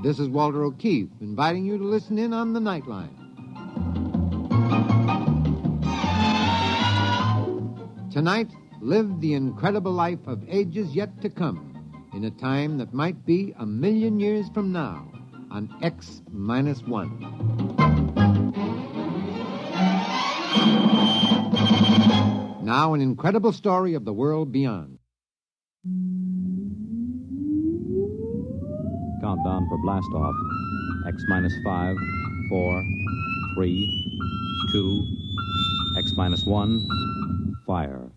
This is Walter O'Keefe, inviting you to listen in on the Nightline. Tonight, live the incredible life of ages yet to come, in a time that might be 1,000,000 years from now, on X-1. Now, an incredible story of the world beyond. Countdown for blast-off. X-5, 4, 3, 2, X-1, fire.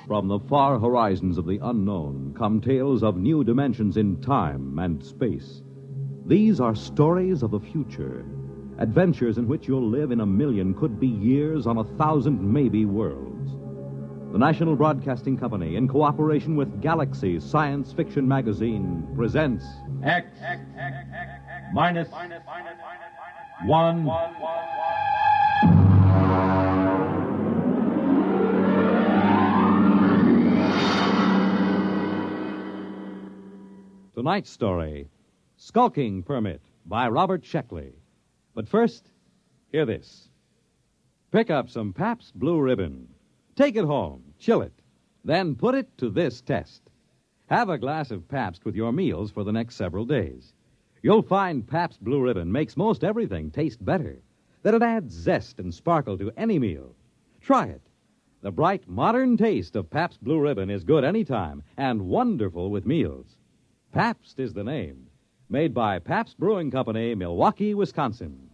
From the far horizons of the unknown come tales of new dimensions in time and space. These are stories of the future, adventures in which you'll live in 1,000,000 could-be years on 1,000 maybe worlds. The National Broadcasting Company, in cooperation with Galaxy Science Fiction Magazine, presents X-1. Tonight's story, Skulking Permit, by Robert Sheckley. But first, hear this. Pick up some Pabst Blue Ribbon. Take it home, chill it, then put it to this test. Have a glass of Pabst with your meals for the next several days. You'll find Pabst Blue Ribbon makes most everything taste better, that it adds zest and sparkle to any meal. Try it. The bright, modern taste of Pabst Blue Ribbon is good any time and wonderful with meals. Pabst is the name. Made by Pabst Brewing Company, Milwaukee, Wisconsin.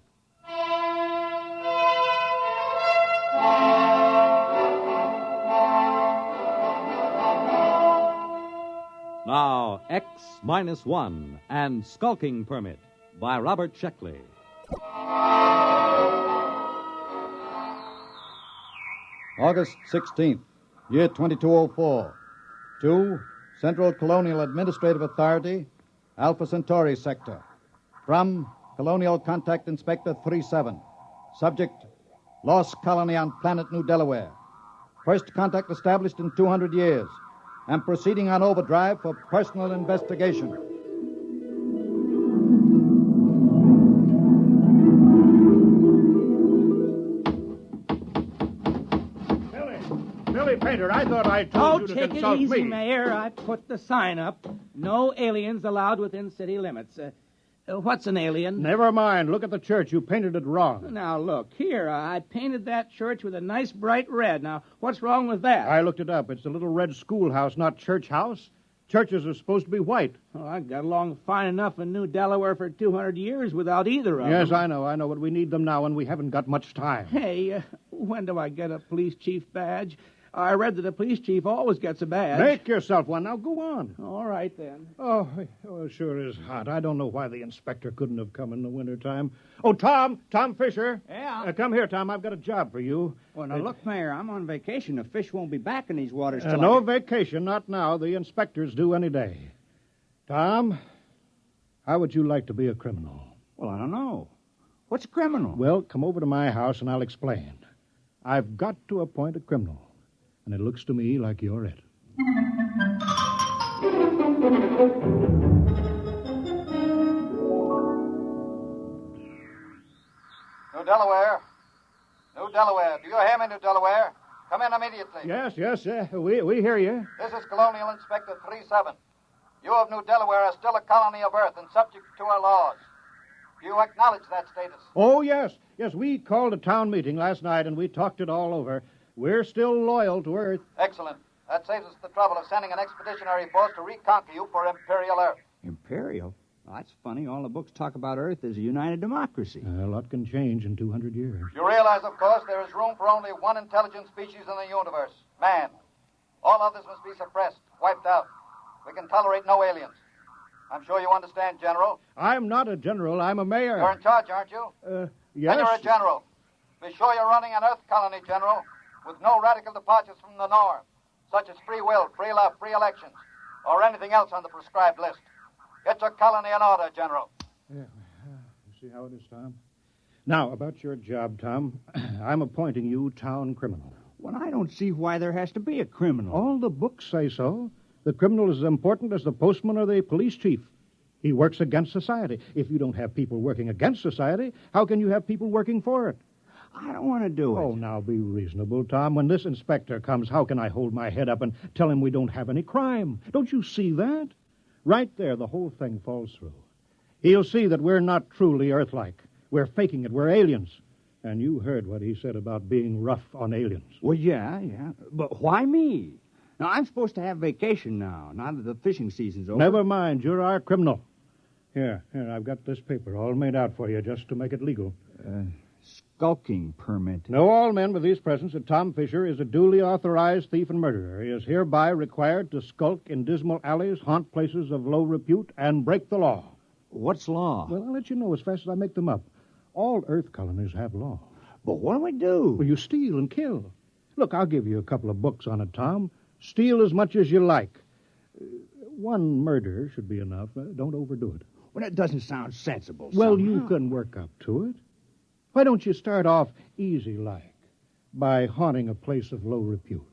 Now, X-1 and Skulking Permit by Robert Sheckley. August 16th, year 2204. To Central Colonial Administrative Authority, Alpha Centauri Sector. From Colonial Contact Inspector 37. Subject, Lost Colony on Planet New Delaware. First contact established in 200 years. And proceeding on overdrive for personal investigation. Billy Painter, I thought I told you to consult me. Oh, take it easy, Mayor. I put the sign up. No aliens allowed within city limits. What's an alien? Never mind. Look at the church. You painted it wrong. Now, look, here, I painted that church with a nice bright red. Now, what's wrong with that? I looked it up. It's a little red schoolhouse, not church house. Churches are supposed to be white. Oh, I got along fine enough in New Delaware for 200 years without either of them. Yes, I know, but we need them now, and we haven't got much time. Hey, when do I get a police chief badge? I read that a police chief always gets a badge. Make yourself one. Now, go on. All right, then. Oh, it sure is hot. I don't know why the inspector couldn't have come in the wintertime. Oh, Tom Fisher. Yeah? Come here, Tom. I've got a job for you. Well, now, look, Mayor, I'm on vacation. The fish won't be back in these waters till No vacation, not now. The inspectors do any day. Tom, how would you like to be a criminal? Well, I don't know. What's a criminal? Well, come over to my house and I'll explain. I've got to appoint a criminal. And it looks to me like you're it. New Delaware. New Delaware. Do you hear me, New Delaware? Come in immediately. Yes, we hear you. This is Colonial Inspector 37. You of New Delaware are still a colony of Earth and subject to our laws. Do you acknowledge that status? Oh, yes. Yes, we called a town meeting last night and we talked it all over. We're still loyal to Earth. Excellent. That saves us the trouble of sending an expeditionary force to reconquer you for Imperial Earth. Imperial? Oh, that's funny. All the books talk about Earth as a united democracy. A lot can change in 200 years. You realize, of course, there is room for only one intelligent species in the universe, man. All others must be suppressed, wiped out. We can tolerate no aliens. I'm sure you understand, General. I'm not a general. I'm a mayor. You're in charge, aren't you? Yes. Then you're a general. Be sure you're running an Earth colony, General, with no radical departures from the norm, such as free will, free love, free elections, or anything else on the prescribed list. Get your colony in order, General. Yeah, you see how it is, Tom? Now, about your job, Tom, I'm appointing you town criminal. Well, I don't see why there has to be a criminal. All the books say so. The criminal is as important as the postman or the police chief. He works against society. If you don't have people working against society, how can you have people working for it? I don't want to do it. Oh, now be reasonable, Tom. When this inspector comes, how can I hold my head up and tell him we don't have any crime? Don't you see that? Right there, the whole thing falls through. He'll see that we're not truly Earth-like. We're faking it. We're aliens. And you heard what he said about being rough on aliens. Well, yeah. But why me? Now, I'm supposed to have vacation now that the fishing season's over. Never mind. You're our criminal. Here, I've got this paper all made out for you just to make it legal. Skulking permit. Know all men with these presents that Tom Fisher is a duly authorized thief and murderer. He is hereby required to skulk in dismal alleys, haunt places of low repute, and break the law. What's law? Well, I'll let you know as fast as I make them up. All Earth colonies have law. But what do we do? Well, you steal and kill. Look, I'll give you a couple of books on it, Tom. Steal as much as you like. One murder should be enough. Don't overdo it. Well, that doesn't sound sensible. Well, somehow. you can work up to it. Why don't you start off easy-like by haunting a place of low repute?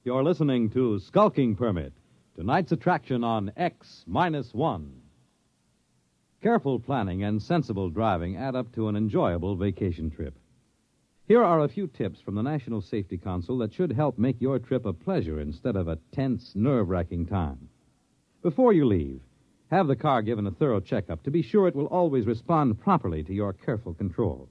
You're listening to Skulking Permit, tonight's attraction on X-1. Careful planning and sensible driving add up to an enjoyable vacation trip. Here are a few tips from the National Safety Council that should help make your trip a pleasure instead of a tense, nerve-wracking time. Before you leave, have the car given a thorough checkup to be sure it will always respond properly to your careful control.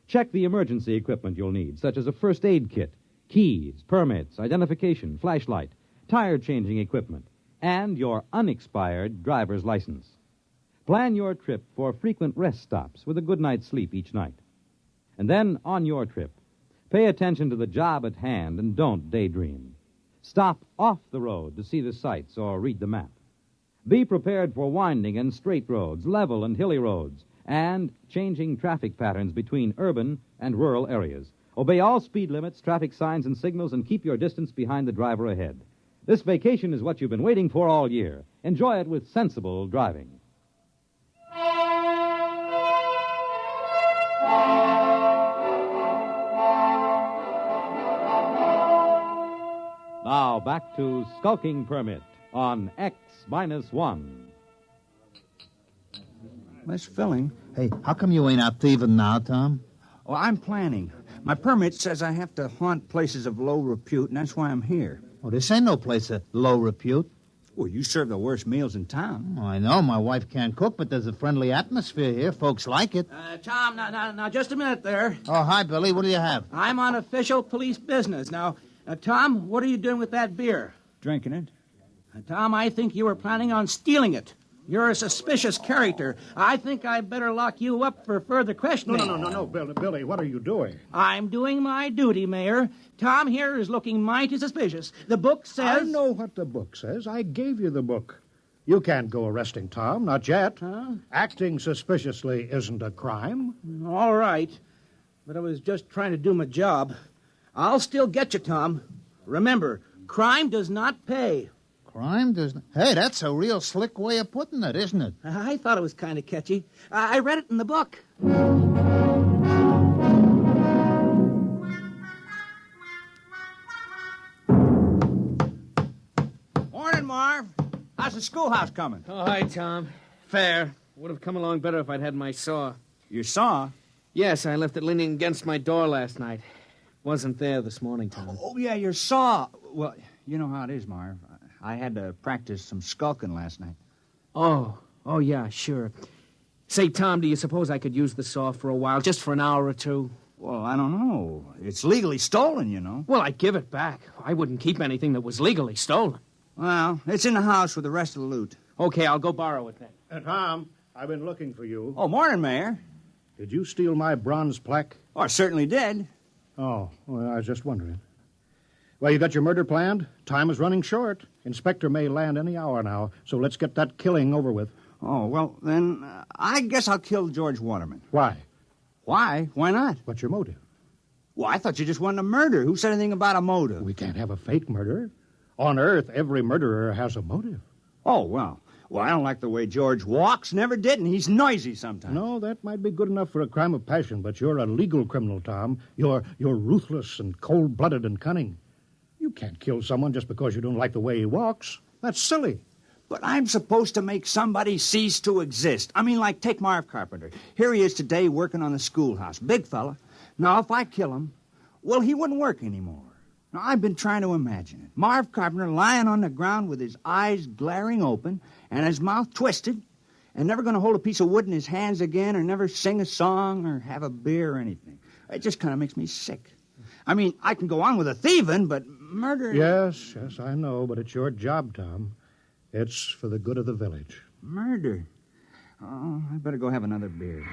Check the emergency equipment you'll need, such as a first aid kit, keys, permits, identification, flashlight, tire-changing equipment, and your unexpired driver's license. Plan your trip for frequent rest stops with a good night's sleep each night. And then, on your trip, pay attention to the job at hand and don't daydream. Stop off the road to see the sights or read the map. Be prepared for winding and straight roads, level and hilly roads, and changing traffic patterns between urban and rural areas. Obey all speed limits, traffic signs, and signals, and keep your distance behind the driver ahead. This vacation is what you've been waiting for all year. Enjoy it with sensible driving. Now, back to Skulking Permit on X-1. That's filling. Hey, how come you ain't out thieving now, Tom? Oh, I'm planning. My permit says I have to haunt places of low repute, and that's why I'm here. Oh, this ain't no place of low repute. Well, you serve the worst meals in town. Oh, I know my wife can't cook, but there's a friendly atmosphere here. Folks like it. Tom, now, just a minute there. Oh, hi, Billy. What do you have? I'm on official police business. Now, Tom, what are you doing with that beer? Drinking it. Tom, I think you were planning on stealing it. You're a suspicious character. I think I'd better lock you up for further questioning. No, Billy, what are you doing? I'm doing my duty, Mayor. Tom here is looking mighty suspicious. The book says... I know what the book says. I gave you the book. You can't go arresting Tom, not yet. Huh? Acting suspiciously isn't a crime. All right. But I was just trying to do my job. I'll still get you, Tom. Remember, crime does not pay. Crime does not... Hey, that's a real slick way of putting it, isn't it? I thought it was kind of catchy. I read it in the book. Morning, Marv. How's the schoolhouse coming? Oh, hi, Tom. Fair. Would have come along better if I'd had my saw. Your saw? Yes, I left it leaning against my door last night. Wasn't there this morning, Tom. Oh, yeah, your saw. Well, you know how it is, Marv. I had to practice some skulking last night. Oh, yeah, sure. Say, Tom, do you suppose I could use the saw for a while, just for an hour or two? Well, I don't know. It's legally stolen, you know. Well, I'd give it back. I wouldn't keep anything that was legally stolen. Well, it's in the house with the rest of the loot. Okay, I'll go borrow it then. Tom, I've been looking for you. Oh, morning, Mayor. Did you steal my bronze plaque? Oh, I certainly did. Oh, well, I was just wondering. Well, you got your murder planned? Time is running short. Inspector may land any hour now, so let's get that killing over with. Oh, well, then I guess I'll kill George Waterman. Why? Why? Why not? What's your motive? Well, I thought you just wanted a murder. Who said anything about a motive? We can't have a fake murder. On Earth, every murderer has a motive. Oh, well, I don't like the way George walks. Never did, and he's noisy sometimes. No, that might be good enough for a crime of passion, but you're a legal criminal, Tom. You're ruthless and cold-blooded and cunning. You can't kill someone just because you don't like the way he walks. That's silly. But I'm supposed to make somebody cease to exist. I mean, like, take Marv Carpenter. Here he is today working on the schoolhouse. Big fella. Now, if I kill him, well, he wouldn't work anymore. Now, I've been trying to imagine it. Marv Carpenter lying on the ground with his eyes glaring open and his mouth twisted and never going to hold a piece of wood in his hands again or never sing a song or have a beer or anything. It just kind of makes me sick. I mean, I can go on with the thieving, but murder... Yes, I know, but it's your job, Tom. It's for the good of the village. Murder? Oh, I better go have another beer.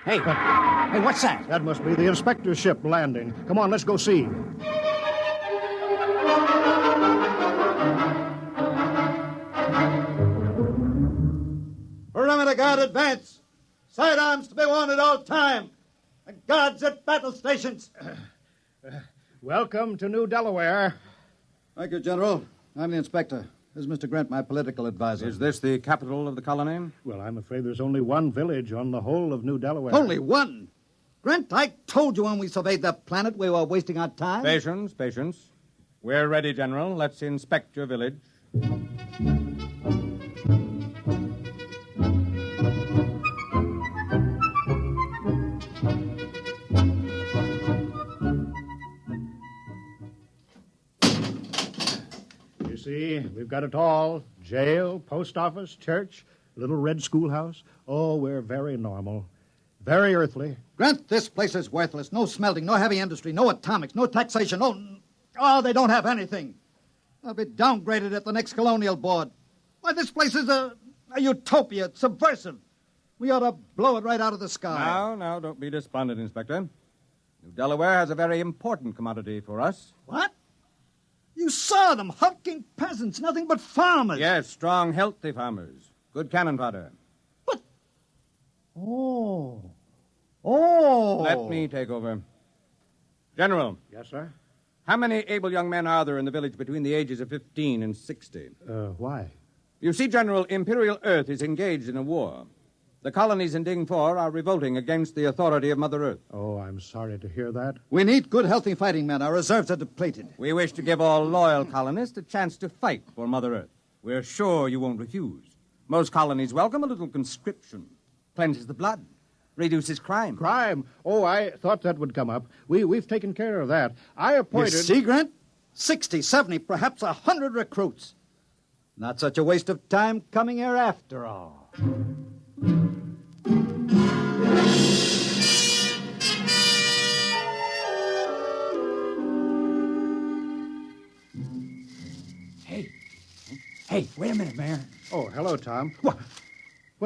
Hey, what's that? That must be the inspector's ship landing. Come on, let's go see. Perimeter guard advance. Sidearms to be worn at all time. And guards at battle stations. Welcome to New Delaware. Thank you, General. I'm the inspector. This is Mr. Grant, my political advisor. Is this the capital of the colony? Well, I'm afraid there's only one village on the whole of New Delaware. Only one? Grant, I told you when we surveyed the planet we were wasting our time. Patience. We're ready, General. Let's inspect your village. See, we've got it all. Jail, post office, church, little red schoolhouse. Oh, we're very normal. Very earthly. Grant, this place is worthless. No smelting, no heavy industry, no atomics, no taxation, Oh, they don't have anything. They'll be downgraded at the next colonial board. Why, this place is a utopia. It's subversive. We ought to blow it right out of the sky. Now, don't be despondent, Inspector. New Delaware has a very important commodity for us. What? You saw them, hulking peasants, nothing but farmers. Yes, strong, healthy farmers. Good cannon fodder. But... Oh. Let me take over. General. Yes, sir? How many able young men are there in the village between the ages of 15 and 60? Why? You see, General, Imperial Earth is engaged in a war. The colonies in Ding 4 are revolting against the authority of Mother Earth. Oh, I'm sorry to hear that. We need good, healthy fighting men. Our reserves are depleted. We wish to give all loyal colonists a chance to fight for Mother Earth. We're sure you won't refuse. Most colonies welcome a little conscription. Cleanses the blood. Reduces crime. Crime? Oh, I thought that would come up. We've taken care of that. I appointed... You see, Grant? 60, 70, perhaps 100 recruits. Not such a waste of time coming here after all. Hey, wait a minute, Mayor. Oh, hello, Tom. What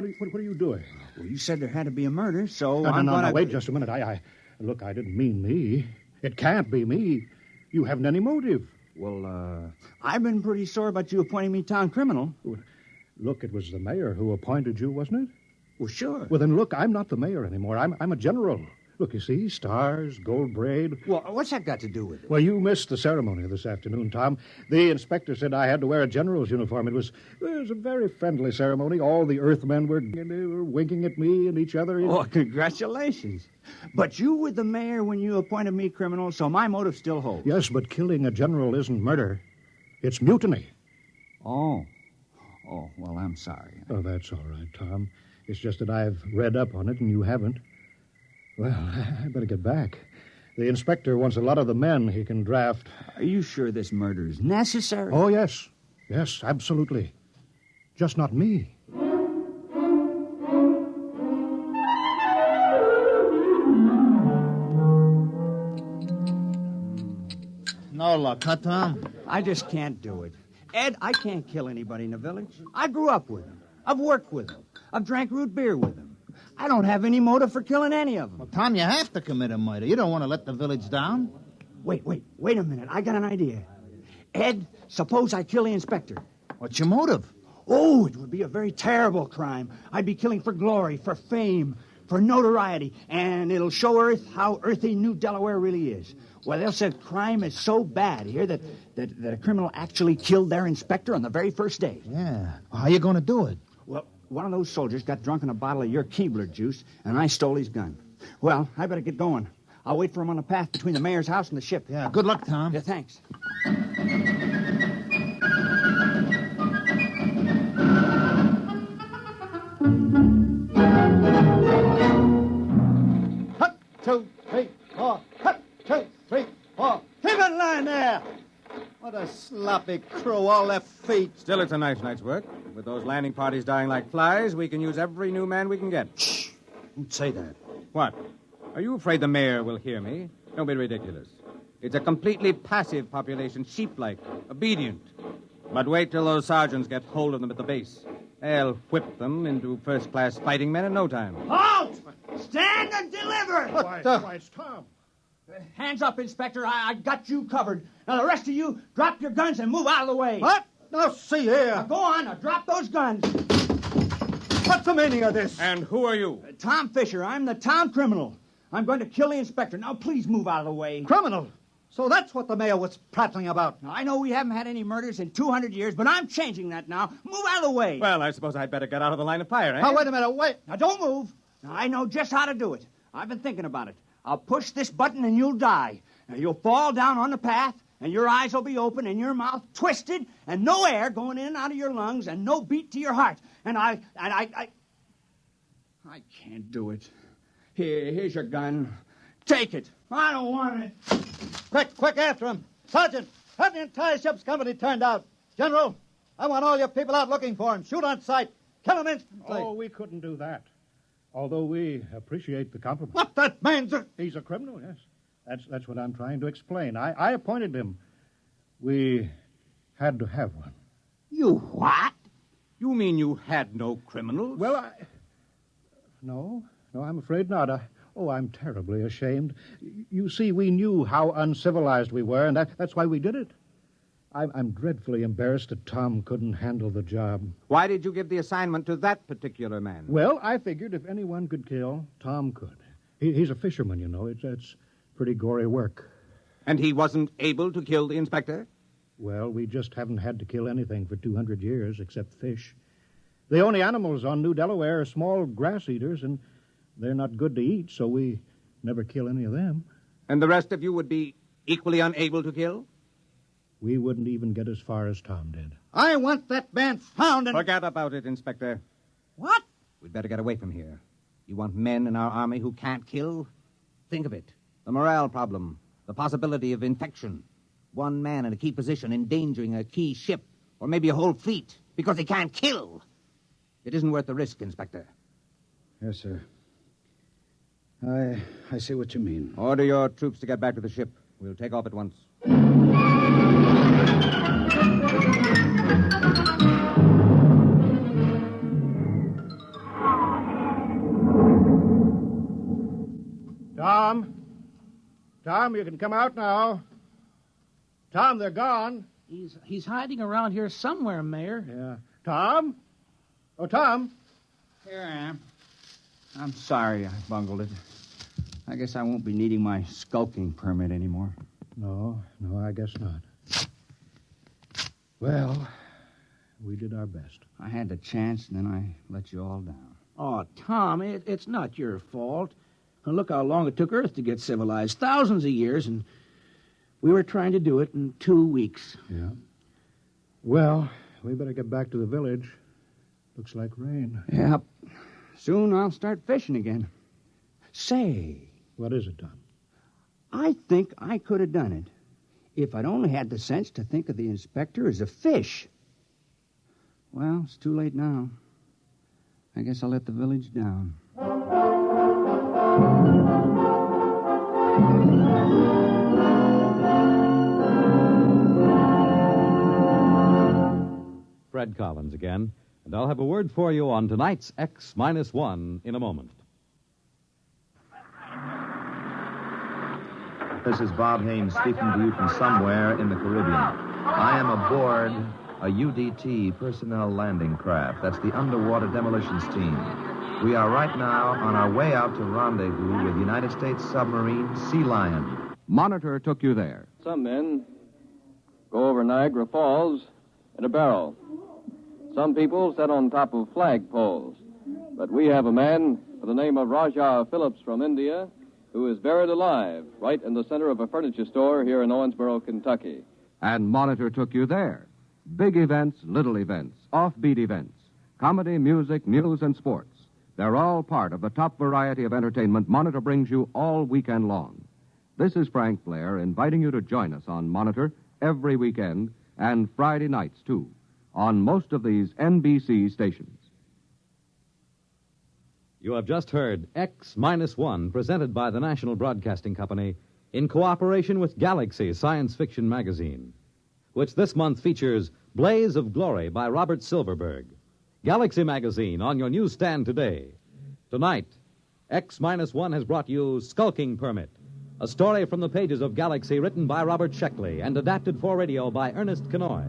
are you doing? Well, you said there had to be a murder, so No, wait just a minute. Look, I didn't mean me. It can't be me. You haven't any motive. Well, I've been pretty sore about you appointing me town criminal. Look, it was the mayor who appointed you, wasn't it? Well, sure. Well, then, look, I'm not the mayor anymore. I'm a general. Look, you see, stars, gold braid. Well, what's that got to do with it? Well, you missed the ceremony this afternoon, Tom. The inspector said I had to wear a general's uniform. It was a very friendly ceremony. All the Earthmen were winking at me and each other. Oh, congratulations. But you were the mayor when you appointed me criminal, so my motive still holds. Yes, but killing a general isn't murder. It's mutiny. Oh, well, I'm sorry. Oh, that's all right, Tom. It's just that I've read up on it and you haven't. Well, I better get back. The inspector wants a lot of the men he can draft. Are you sure this murder is necessary? Oh, yes. Yes, absolutely. Just not me. No luck, huh, Tom? I just can't do it. Ed, I can't kill anybody in the village. I grew up with them. I've worked with them. I've drank root beer with them. I don't have any motive for killing any of them. Well, Tom, you have to commit a murder. You don't want to let the village down. Wait a minute. I got an idea. Ed, suppose I kill the inspector. What's your motive? Oh, it would be a very terrible crime. I'd be killing for glory, for fame, for notoriety, and it'll show Earth how earthy New Delaware really is. Well, they'll say crime is so bad here that a criminal actually killed their inspector on the very first day. Yeah. Well, how you going to do it? Well, one of those soldiers got drunk on a bottle of your Keebler juice, and I stole his gun. Well, I better get going. I'll wait for him on the path between the mayor's house and the ship. Yeah, good luck, Tom. Yeah, thanks. Cut, 2, 3, 4. Cut, 2, 3, 4. Keep in line there. What a sloppy crew, all their feet. Still, it's a nice night's work. With those landing parties dying like flies, we can use every new man we can get. Shh. Don't say that. What? Are you afraid the mayor will hear me? Don't be ridiculous. It's a completely passive population, sheep-like, obedient. But wait till those sergeants get hold of them at the base. They'll whip them into first-class fighting men in no time. Halt! Stand and deliver! Why, it's Tom. Hands up, Inspector. I got you covered. Now, the rest of you, drop your guns and move out of the way. What? Now, see here. Now, go on. Now, drop those guns. What's the meaning of this? And who are you? Tom Fisher. I'm the town criminal. I'm going to kill the inspector. Now, please move out of the way. Criminal. So that's what the mayor was prattling about. Now, I know we haven't had any murders in 200 years, but I'm changing that now. Move out of the way. Well, I suppose I'd better get out of the line of fire, eh? Now, wait a minute, wait. Now, don't move. Now, I know just how to do it. I've been thinking about it. I'll push this button and you'll die. Now, you'll fall down on the path, and your eyes will be open and your mouth twisted, and no air going in and out of your lungs, and no beat to your heart. And I can't do it. Here's your gun. Take it. I don't want it. Quick, after him. Sergeant, have the entire ship's company turned out. General, I want all your people out looking for him. Shoot on sight. Kill him instantly. Oh, we couldn't do that. Although we appreciate the compliment. What, that man's a... He's a criminal, yes. That's what I'm trying to explain. I appointed him. We had to have one. You what? You mean you had no criminals? Well, No, I'm afraid not. I'm terribly ashamed. You see, we knew how uncivilized we were, and that's why we did it. I'm dreadfully embarrassed that Tom couldn't handle the job. Why did you give the assignment to that particular man? Well, I figured if anyone could kill, Tom could. He's a fisherman, you know. It's pretty gory work. And he wasn't able to kill the inspector? Well, we just haven't had to kill anything for 200 years except fish. The only animals on New Delaware are small grass eaters, and they're not good to eat, so we never kill any of them. And the rest of you would be equally unable to kill? We wouldn't even get as far as Tom did. I want that man found and... Forget about it, Inspector. What? We'd better get away from here. You want men in our army who can't kill? Think of it. The morale problem. The possibility of infection. One man in a key position endangering a key ship, or maybe a whole fleet, because he can't kill. It isn't worth the risk, Inspector. Yes, sir. I see what you mean. Order your troops to get back to the ship. We'll take off at once. Tom, you can come out now. Tom, they're gone. He's hiding around here somewhere, Mayor. Yeah. Tom? Oh, Tom. Here I am. I'm sorry I bungled it. I guess I won't be needing my skulking permit anymore. No, I guess not. Well, we did our best. I had the chance, and then I let you all down. Oh, Tom, it's not your fault. Now, look how long it took Earth to get civilized. Thousands of years, and we were trying to do it in 2 weeks. Yeah. Well, we better get back to the village. Looks like rain. Yep. Soon I'll start fishing again. Say. What is it, Tom? I think I could have done it if I'd only had the sense to think of the inspector as a fish. Well, it's too late now. I guess I'll let the village down. Fred Collins again, and I'll have a word for you on tonight's X-1 in a moment. This is Bob Haynes speaking to you from somewhere in the Caribbean. I am aboard a UDT personnel landing craft. That's the Underwater Demolitions Team. We are right now on our way out to rendezvous with United States submarine Sea Lion. Monitor took you there. Some men go over Niagara Falls in a barrel. Some people sit on top of flagpoles. But we have a man by the name of Rajah Phillips from India who is buried alive right in the center of a furniture store here in Owensboro, Kentucky. And Monitor took you there. Big events, little events, offbeat events, comedy, music, news, and sports. They're all part of the top variety of entertainment Monitor brings you all weekend long. This is Frank Blair inviting you to join us on Monitor every weekend and Friday nights, too, on most of these NBC stations. You have just heard X-1, presented by the National Broadcasting Company in cooperation with Galaxy Science Fiction Magazine, which this month features Blaze of Glory by Robert Silverberg. Galaxy Magazine on your newsstand today. Tonight, X-1 has brought you Skulking Permit, a story from the pages of Galaxy written by Robert Sheckley and adapted for radio by Ernest Kenoy.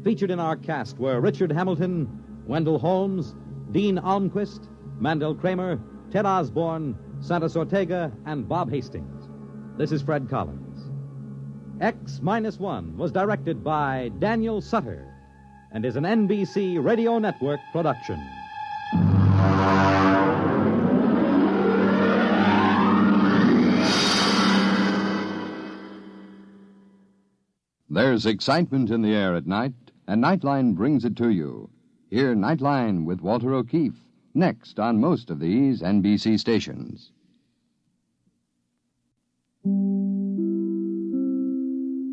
Featured in our cast were Richard Hamilton, Wendell Holmes, Dean Almquist, Mandel Kramer, Ted Osborne, Santos Ortega, and Bob Hastings. This is Fred Collins. X-1 was directed by Daniel Sutter and is an NBC Radio Network production. There's excitement in the air at night, and Nightline brings it to you. Hear Nightline with Walter O'Keefe, next on most of these NBC stations.